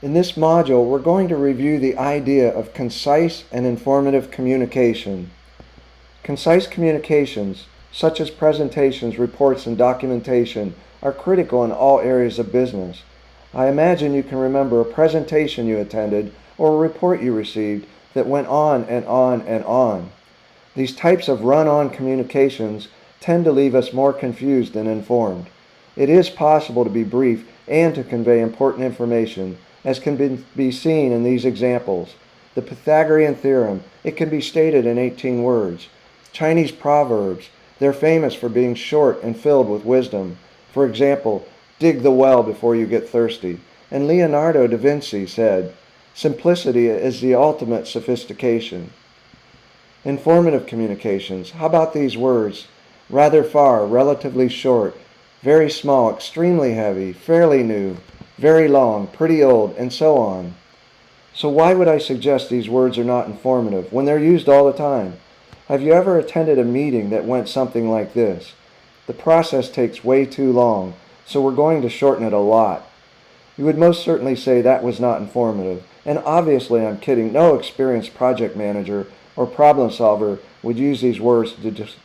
In this module, we're going to review the idea of concise and informative communication. Concise communications, such as presentations, reports, and documentation, are critical in all areas of business. I imagine you can remember a presentation you attended or a report you received that went on and on and on. These types of run-on communications tend to leave us more confused than informed. It is possible to be brief and to convey important information, as can be seen in these examples. The Pythagorean theorem, it can be stated in 18 words. Chinese proverbs, they're famous for being short and filled with wisdom. For example, dig the well before you get thirsty. And Leonardo da Vinci said, simplicity is the ultimate sophistication. Informative communications, how about these words? Rather far, relatively short, very small, extremely heavy, fairly new, very long, pretty old, and so on. So why would I suggest these words are not informative when they're used all the time? Have you ever attended a meeting that went something like this? The process takes way too long, so we're going to shorten it a lot. You would most certainly say that was not informative, and obviously I'm kidding. No experienced project manager or problem solver would use these words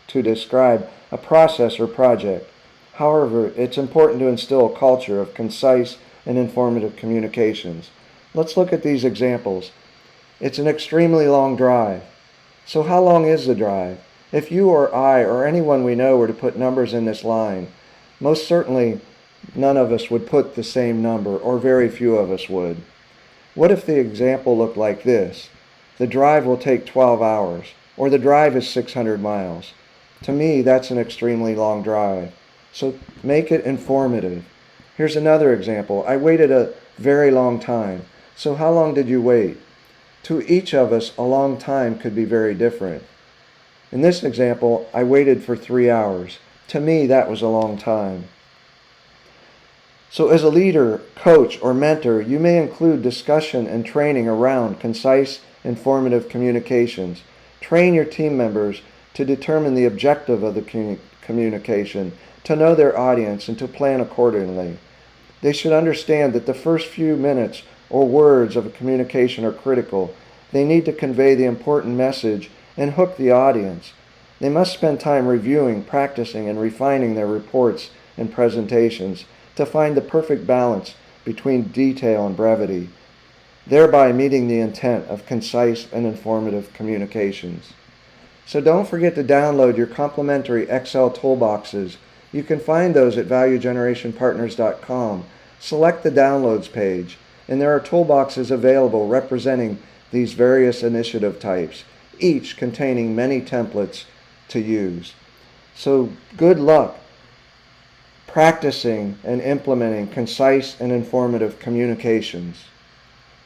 to describe a process or project. However, it's important to instill a culture of concise and informative communications. Let's look at these examples. It's an extremely long drive. So how long is the drive? If you or I or anyone we know were to put numbers in this line, most certainly none of us would put the same number, or very few of us would. What if the example looked like this? The drive will take 12 hours, or the drive is 600 miles. To me, that's an extremely long drive. So make it informative. Here's another example. I waited a very long time. So how long did you wait? To each of us, a long time could be very different. In this example, I waited for 3 hours. To me, that was a long time. So as a leader, coach, or mentor, you may include discussion and training around concise, informative communications. Train your team members to determine the objective of the communication, to know their audience, and to plan accordingly. They should understand that the first few minutes or words of a communication are critical. They need to convey the important message and hook the audience. They must spend time reviewing, practicing, and refining their reports and presentations to find the perfect balance between detail and brevity, thereby meeting the intent of concise and informative communications. So don't forget to download your complimentary Excel toolboxes. You can find those at valuegenerationpartners.com. Select the downloads page, and there are toolboxes available representing these various initiative types, each containing many templates to use. So good luck practicing and implementing concise and informative communications.